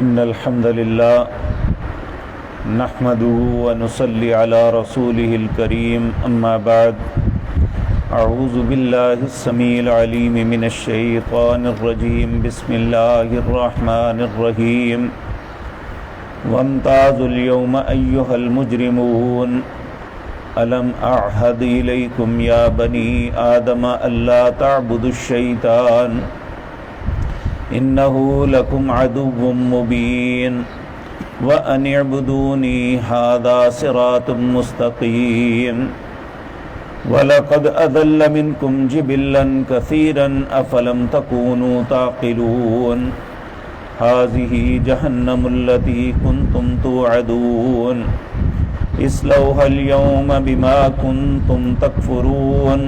إن الحمد لله نحمده ونصلي على رسوله الكريم أما بعد أعوذ بالله السميع العليم من الشيطان الرجيم بسم الله الرحمن الرحيم وامتازوا اليوم أيها المجرمون ألم أعهد إليكم يا بني آدم ألا تعبدوا الشيطان إنه لكم عدو مبين وأن اعبدوني هذا صراط مستقيم وَلَقَدْ أَضَلَّ مِنْكُمْ جِبِلًّا كَثِيرًا أَفَلَمْ تَكُونُوا تَعْقِلُونَ هَذِهِ جَهَنَّمُ الَّتِي كُنْتُمْ تُوعَدُونَ اصْلَوْهَا الْيَوْمَ بِمَا كُنْتُمْ تَكْفُرُونَ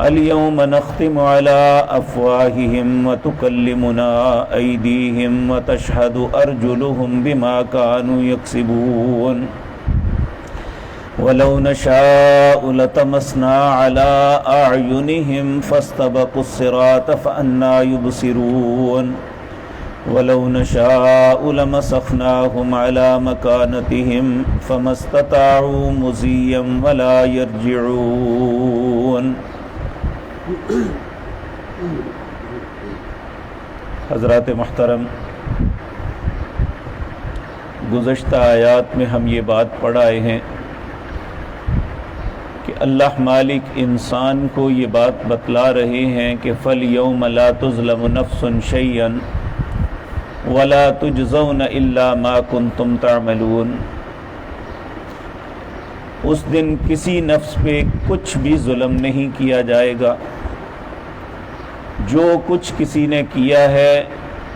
الْيَوْمَ نَخْتِمُ عَلَى أَفْوَاهِهِمْ وَتُكَلِّمُنَا أَيْدِيهِمْ وَتَشْهَدُ أَرْجُلُهُمْ بِمَا كَانُوا يَكْسِبُونَ وَلَوْ نَشَاءُ لَطَمَسْنَا عَلَى أَعْيُنِهِمْ فَاسْتَبَقُوا الصِّرَاطَ فَأَنَّىٰ يُبْصِرُونَ وَلَوْ نَشَاءُ لَمَسَخْنَاهُمْ عَلَى مَكَانَتِهِمْ فَمَا اسْتَطَاعُوا مُضِيًّا وَلَا يَرْجِعُونَ۔ حضرات محترم، گزشتہ آیات میں ہم یہ بات پڑھ آئے ہیں کہ اللہ مالک انسان کو یہ بات بتلا رہے ہیں کہ فَالْيَوْمَ لَا تُظْلَمُ نَفْسٌ شَيْئًا وَلَا تُجْزَوْنَ إِلَّا مَا كُنْتُمْ تَعْمَلُونَ۔ اس دن کسی نفس پہ کچھ بھی ظلم نہیں کیا جائے گا، جو کچھ کسی نے کیا ہے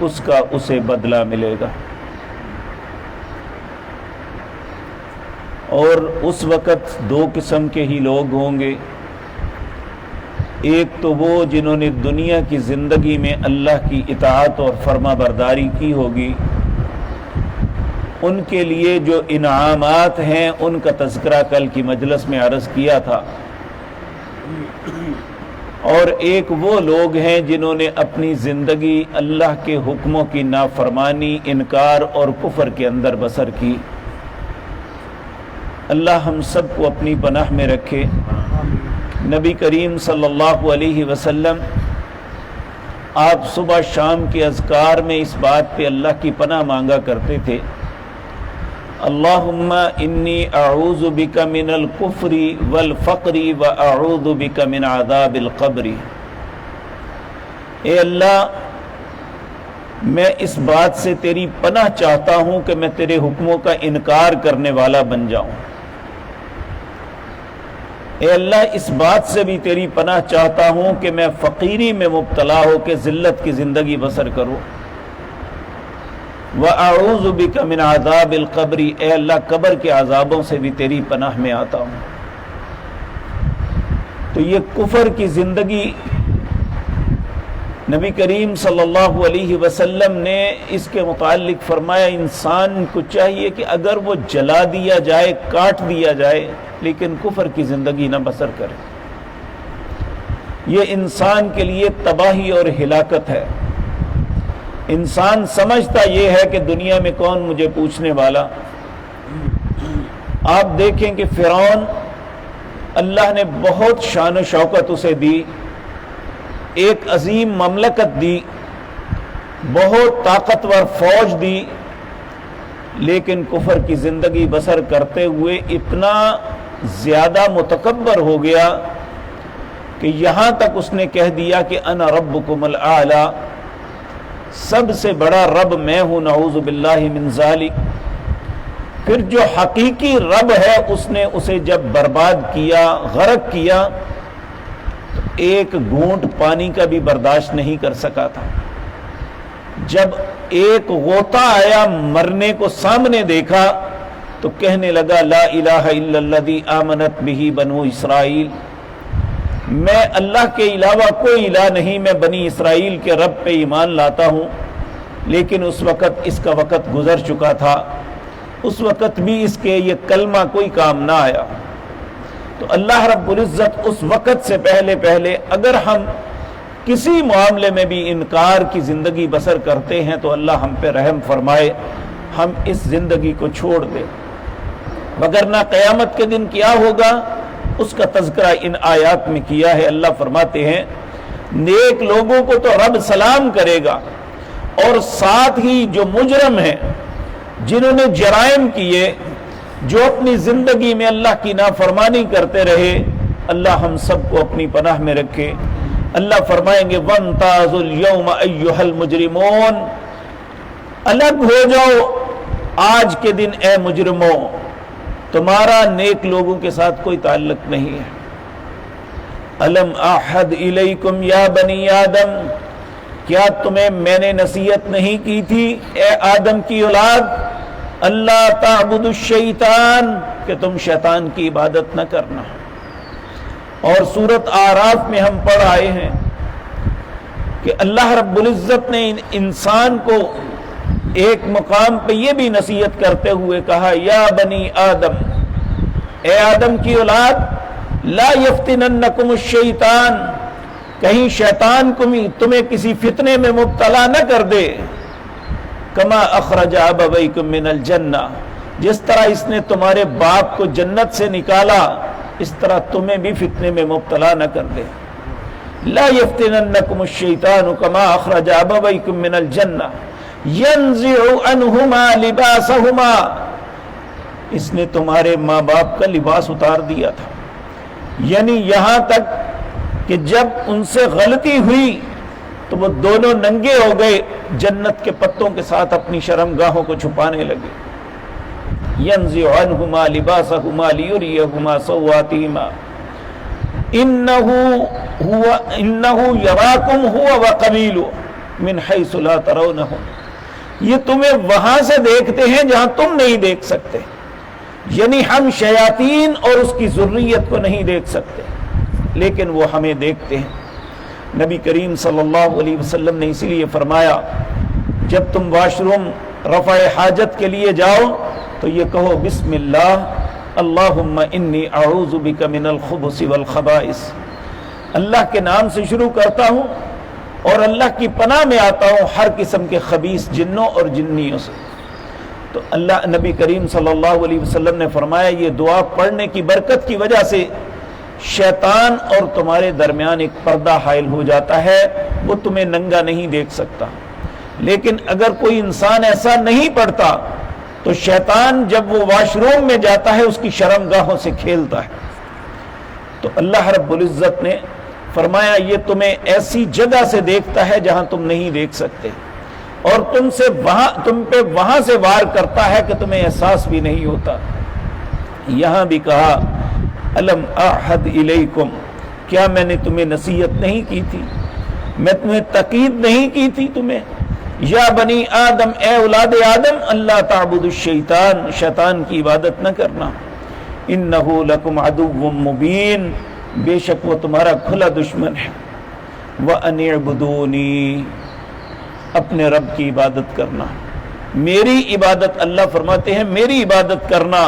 اس کا اسے بدلہ ملے گا۔ اور اس وقت دو قسم کے ہی لوگ ہوں گے، ایک تو وہ جنہوں نے دنیا کی زندگی میں اللہ کی اطاعت اور فرما برداری کی ہوگی، ان کے لیے جو انعامات ہیں ان کا تذکرہ کل کی مجلس میں عرض کیا تھا، اور ایک وہ لوگ ہیں جنہوں نے اپنی زندگی اللہ کے حکموں کی نافرمانی، انکار اور کفر کے اندر بسر کی۔ اللہ ہم سب کو اپنی پناہ میں رکھے۔ نبی کریم صلی اللہ علیہ وسلم آپ صبح شام کے اذکار میں اس بات پہ اللہ کی پناہ مانگا کرتے تھے، اللہم انی اعوذ بک من الکفر والفقر واعوذ بک من عذاب القبر۔ اے اللہ، میں اس بات سے تیری پناہ چاہتا ہوں کہ میں تیرے حکموں کا انکار کرنے والا بن جاؤں۔ اے اللہ، اس بات سے بھی تیری پناہ چاہتا ہوں کہ میں فقیری میں مبتلا ہو کے ذلت کی زندگی بسر کروں۔ وَأَعُوذُ بِكَ مِنْ عَذَابِ الْقَبْرِ، اے اللہ قبر کے عذابوں سے بھی تیری پناہ میں آتا ہوں۔ تو یہ کفر کی زندگی نبی کریم صلی اللہ علیہ وسلم نے اس کے متعلق فرمایا انسان کو چاہیے کہ اگر وہ جلا دیا جائے، کاٹ دیا جائے، لیکن کفر کی زندگی نہ بسر کرے۔ یہ انسان کے لیے تباہی اور ہلاکت ہے۔ انسان سمجھتا یہ ہے کہ دنیا میں کون مجھے پوچھنے والا۔ آپ دیکھیں کہ فرعون، اللہ نے بہت شان و شوکت اسے دی، ایک عظیم مملکت دی، بہت طاقتور فوج دی، لیکن کفر کی زندگی بسر کرتے ہوئے اتنا زیادہ متکبر ہو گیا کہ یہاں تک اس نے کہہ دیا کہ انا ربکم الاعلی، سب سے بڑا رب میں ہوں، نعوذ باللہ من ذالک۔ پھر جو حقیقی رب ہے اس نے اسے جب برباد کیا، غرق کیا، تو ایک گھونٹ پانی کا بھی برداشت نہیں کر سکا تھا۔ جب ایک غوطہ آیا، مرنے کو سامنے دیکھا تو کہنے لگا لا الہ الا الذی آمنت بہ بنو اسرائیل، میں اللہ کے علاوہ کوئی الہ نہیں، میں بنی اسرائیل کے رب پہ ایمان لاتا ہوں۔ لیکن اس وقت اس کا وقت گزر چکا تھا، اس وقت بھی اس کے یہ کلمہ کوئی کام نہ آیا۔ تو اللہ رب العزت اس وقت سے پہلے اگر ہم کسی معاملے میں بھی انکار کی زندگی بسر کرتے ہیں تو اللہ ہم پہ رحم فرمائے، ہم اس زندگی کو چھوڑ دیں، وگرنہ قیامت کے دن کیا ہوگا اس کا تذکرہ ان آیات میں کیا ہے۔ اللہ فرماتے ہیں نیک لوگوں کو تو رب سلام کرے گا، اور ساتھ ہی جو مجرم ہیں، جنہوں نے جرائم کیے، جو اپنی زندگی میں اللہ کی نافرمانی کرتے رہے، اللہ ہم سب کو اپنی پناہ میں رکھے۔ اللہ فرمائیں گے وَامْتَازُوا الْيَوْمَ أَيُّهَا الْمُجْرِمُونَ، الگ ہو جاؤ آج کے دن اے مجرموں، تمہارا نیک لوگوں کے ساتھ کوئی تعلق نہیں ہے۔ الم احد الیکم یا بنی آدم، کیا تمہیں میں نے نصیحت نہیں کی تھی اے آدم کی اولاد، اللہ تعبدوا الشیطان، کہ تم شیطان کی عبادت نہ کرنا۔ اور سورۃ اعراف میں ہم پڑھ آئے ہیں کہ اللہ رب العزت نے انسان کو ایک مقام پہ یہ بھی نصیحت کرتے ہوئے کہا یا بنی آدم، اے آدم کی اولاد، لا یفتننکم الشیطان، کہیں شیطان تمہیں کسی فتنے میں مبتلا نہ کر دے، کما اخرج ابویکم من الجنہ، جس طرح اس نے تمہارے باپ کو جنت سے نکالا اس طرح تمہیں بھی فتنے میں مبتلا نہ کر دے۔ لا یفتننکم الشیطان کما اخرج ابویکم من الجنہ ینزع عنہما لباسہما، اس نے تمہارے ماں باپ کا لباس اتار دیا تھا، یعنی یہاں تک کہ جب ان سے غلطی ہوئی تو وہ دونوں ننگے ہو گئے، جنت کے پتوں کے ساتھ اپنی شرمگاہوں کو چھپانے لگے۔ ینزع عنہما لباسہما لیریہما سوآتہما انہ یراکم ہوا وقبیلہ من حیث لا ترونہم، یہ تمہیں وہاں سے دیکھتے ہیں جہاں تم نہیں دیکھ سکتے، یعنی ہم شیاطین اور اس کی ذریت کو نہیں دیکھ سکتے لیکن وہ ہمیں دیکھتے ہیں۔ نبی کریم صلی اللہ علیہ وسلم نے اسی لیے فرمایا جب تم واش روم رفع حاجت کے لیے جاؤ تو یہ کہو بسم اللہ اللہم انی اعوذ بک من الخبث والخبائث، اللہ کے نام سے شروع کرتا ہوں اور اللہ کی پناہ میں آتا ہوں ہر قسم کے خبیث جنوں اور جنیوں سے۔ تو اللہ نبی کریم صلی اللہ علیہ وسلم نے فرمایا یہ دعا پڑھنے کی برکت کی وجہ سے شیطان اور تمہارے درمیان ایک پردہ حائل ہو جاتا ہے، وہ تمہیں ننگا نہیں دیکھ سکتا۔ لیکن اگر کوئی انسان ایسا نہیں پڑھتا تو شیطان جب وہ واش روم میں جاتا ہے اس کی شرمگاہوں سے کھیلتا ہے۔ تو اللہ رب العزت نے فرمایا یہ تمہیں ایسی جگہ سے دیکھتا ہے جہاں تم نہیں دیکھ سکتے، اور تم پہ وہاں سے وار کرتا ہے کہ تمہیں احساس بھی نہیں ہوتا۔ یہاں بھی کہا الم اعہد الیکم، کیا میں نے تمہیں نصیحت نہیں کی تھی، میں تمہیں تاکید نہیں کی تھی تمہیں، یا بنی آدم، اے اولاد آدم، اللہ تعبد الشیطان، شیطان کی عبادت نہ کرنا، انہ لکم عدو مبین، بے شک وہ تمہارا کھلا دشمن ہے، وَأَنِ اعْبُدُونِی، اپنے رب کی عبادت کرنا، میری عبادت، اللہ فرماتے ہیں میری عبادت کرنا،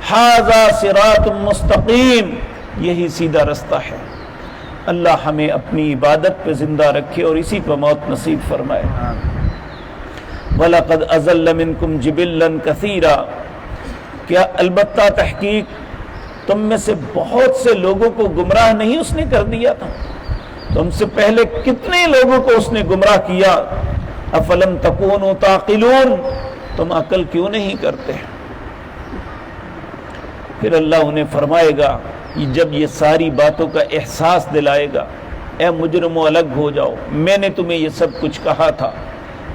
ھذا صراط مستقیم، یہی سیدھا رستہ ہے۔ اللہ ہمیں اپنی عبادت پہ زندہ رکھے اور اسی پہ موت نصیب فرمائے۔ وَلَقَدْ أَضَلَّ مِنْكُمْ جِبِلًّا كَثِيرًا، کیا البتہ تحقیق تم میں سے بہت سے لوگوں کو گمراہ نہیں اس نے کر دیا تھا، تم سے پہلے کتنے لوگوں کو اس نے گمراہ کیا۔ افلم تکونوا تعقلون، تم عقل کیوں نہیں کرتے؟ پھر اللہ انہیں فرمائے گا جب یہ ساری باتوں کا احساس دلائے گا، اے مجرموں الگ ہو جاؤ، میں نے تمہیں یہ سب کچھ کہا تھا،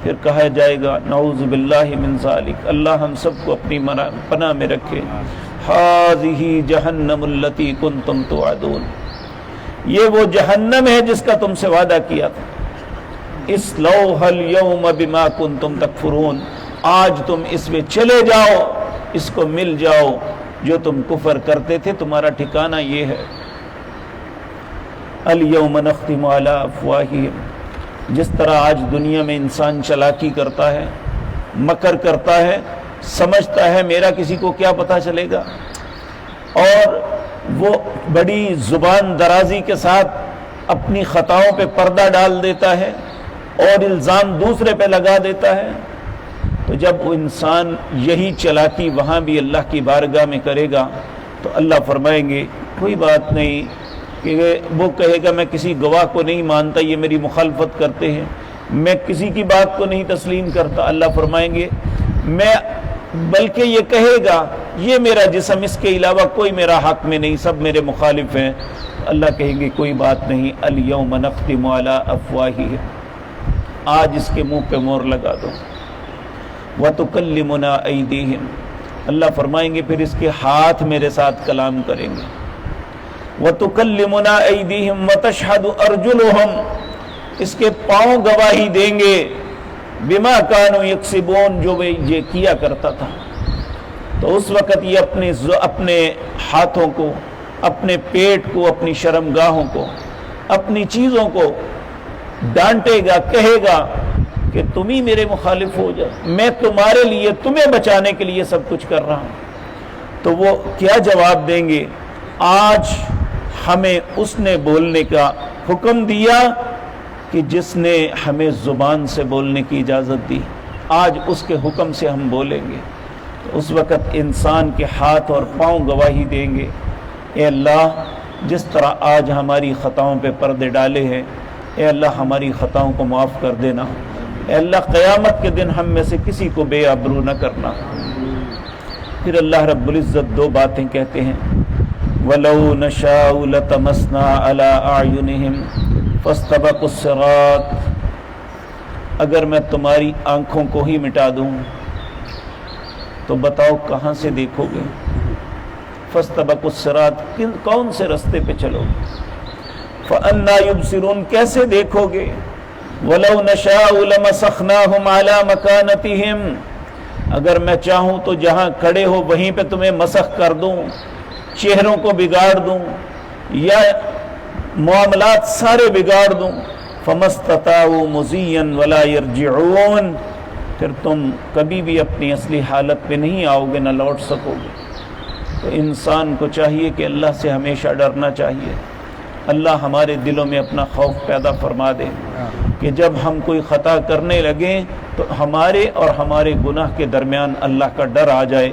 پھر کہا جائے گا نعوذ باللہ من ذالک، اللہ ہم سب کو اپنی پناہ میں رکھے، ھذہ جہنم التی کنتم توعدون، یہ وہ جہنم ہے جس کا تم سے وعدہ کیا تھا، اصلوھا اليوم بما کنتم تکفرون، آج تم اس میں چلے جاؤ، اس کو مل جاؤ، جو تم کفر کرتے تھے تمہارا ٹھکانہ یہ ہے۔ الیوم نختم علی افواہہم، جس طرح آج دنیا میں انسان چلاکی کرتا ہے، مکر کرتا ہے، سمجھتا ہے میرا کسی کو کیا پتہ چلے گا، اور وہ بڑی زبان درازی کے ساتھ اپنی خطاؤں پہ پردہ ڈال دیتا ہے اور الزام دوسرے پہ لگا دیتا ہے. تو جب وہ انسان یہی چلاکی وہاں بھی اللہ کی بارگاہ میں کرے گا تو اللہ فرمائیں گے کوئی بات نہیں کہ وہ کہے گا میں کسی گواہ کو نہیں مانتا، یہ میری مخالفت کرتے ہیں، میں کسی کی بات کو نہیں تسلیم کرتا. اللہ فرمائیں گے میں بلکہ یہ کہے گا یہ میرا جسم، اس کے علاوہ کوئی میرا حق میں نہیں، سب میرے مخالف ہیں. اللہ کہیں گے کوئی بات نہیں، الیوم نختم علی افواہہم، آج اس کے منہ پہ مہر لگا دو. وتکلمنا ایدیہم، اللہ فرمائیں گے پھر اس کے ہاتھ میرے ساتھ کلام کریں گے. وتکلمنا ایدیہم وتشہد ارجلہم، اس کے پاؤں گواہی دیں گے بما کانوا یکسبون، جو وہ یہ کیا کرتا تھا. تو اس وقت یہ اپنے ہاتھوں کو، اپنے پیٹ کو، اپنی شرمگاہوں کو، اپنی چیزوں کو ڈانٹے گا، کہے گا کہ تم ہی میرے مخالف ہو جاؤ، میں تمہارے لیے، تمہیں بچانے کے لیے سب کچھ کر رہا ہوں. تو وہ کیا جواب دیں گے؟ آج ہمیں اس نے بولنے کا حکم دیا کہ جس نے ہمیں زبان سے بولنے کی اجازت دی، آج اس کے حکم سے ہم بولیں گے. تو اس وقت انسان کے ہاتھ اور پاؤں گواہی دیں گے اے اللہ جس طرح آج ہماری خطاؤں پہ پردے ڈالے ہیں، اے اللہ ہماری خطاؤں کو معاف کر دینا، اے اللہ قیامت کے دن ہم میں سے کسی کو بے آبرو نہ کرنا. پھر اللہ رب العزت دو باتیں کہتے ہیں، وَلَوْ نَشَاءُ لَطَمَسْنَا عَلَىٰ أَعْيُنِهِمْ فَاسْتَبَقُوا الصِّرَاطَ، اگر میں تمہاری آنکھوں کو ہی مٹا دوں تو بتاؤ کہاں سے دیکھو گے؟ فَاسْتَبَقُوا الصِّرَاطَ، کون سے رستے پہ چلو گے؟ فَأَنَّىٰ يُبْصِرُونَ، کیسے دیکھو گے؟ وَلَوْ نَشَاءُ لَمَسَخْنَاهُمْ عَلَىٰ مَكَانَتِهِمْ، اگر میں چاہوں تو جہاں کھڑے ہو وہیں پہ تمہیں مسخ کر دوں، چہروں کو بگاڑ دوں یا معاملات سارے بگاڑ دوں. فَمَا اسْتَطَاعُوا مُضِيًّا وَلَا يَرْجِعُونَ، پھر تم کبھی بھی اپنی اصلی حالت پہ نہیں آؤ گے، نہ لوٹ سکو گے. تو انسان کو چاہیے کہ اللہ سے ہمیشہ ڈرنا چاہیے. اللہ ہمارے دلوں میں اپنا خوف پیدا فرما دے کہ جب ہم کوئی خطا کرنے لگیں تو ہمارے اور ہمارے گناہ کے درمیان اللہ کا ڈر آ جائے،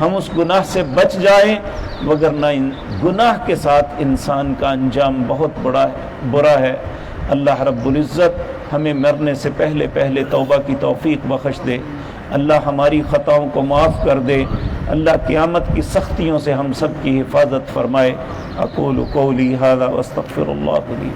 ہم اس گناہ سے بچ جائیں، وگرنہ گناہ کے ساتھ انسان کا انجام بہت برا ہے. اللہ رب العزت ہمیں مرنے سے پہلے پہلے توبہ کی توفیق بخش دے. اللہ ہماری خطاؤں کو معاف کر دے. اللہ قیامت کی سختیوں سے ہم سب کی حفاظت فرمائے. اقول قولی ھذا واستغفر اللہ لی.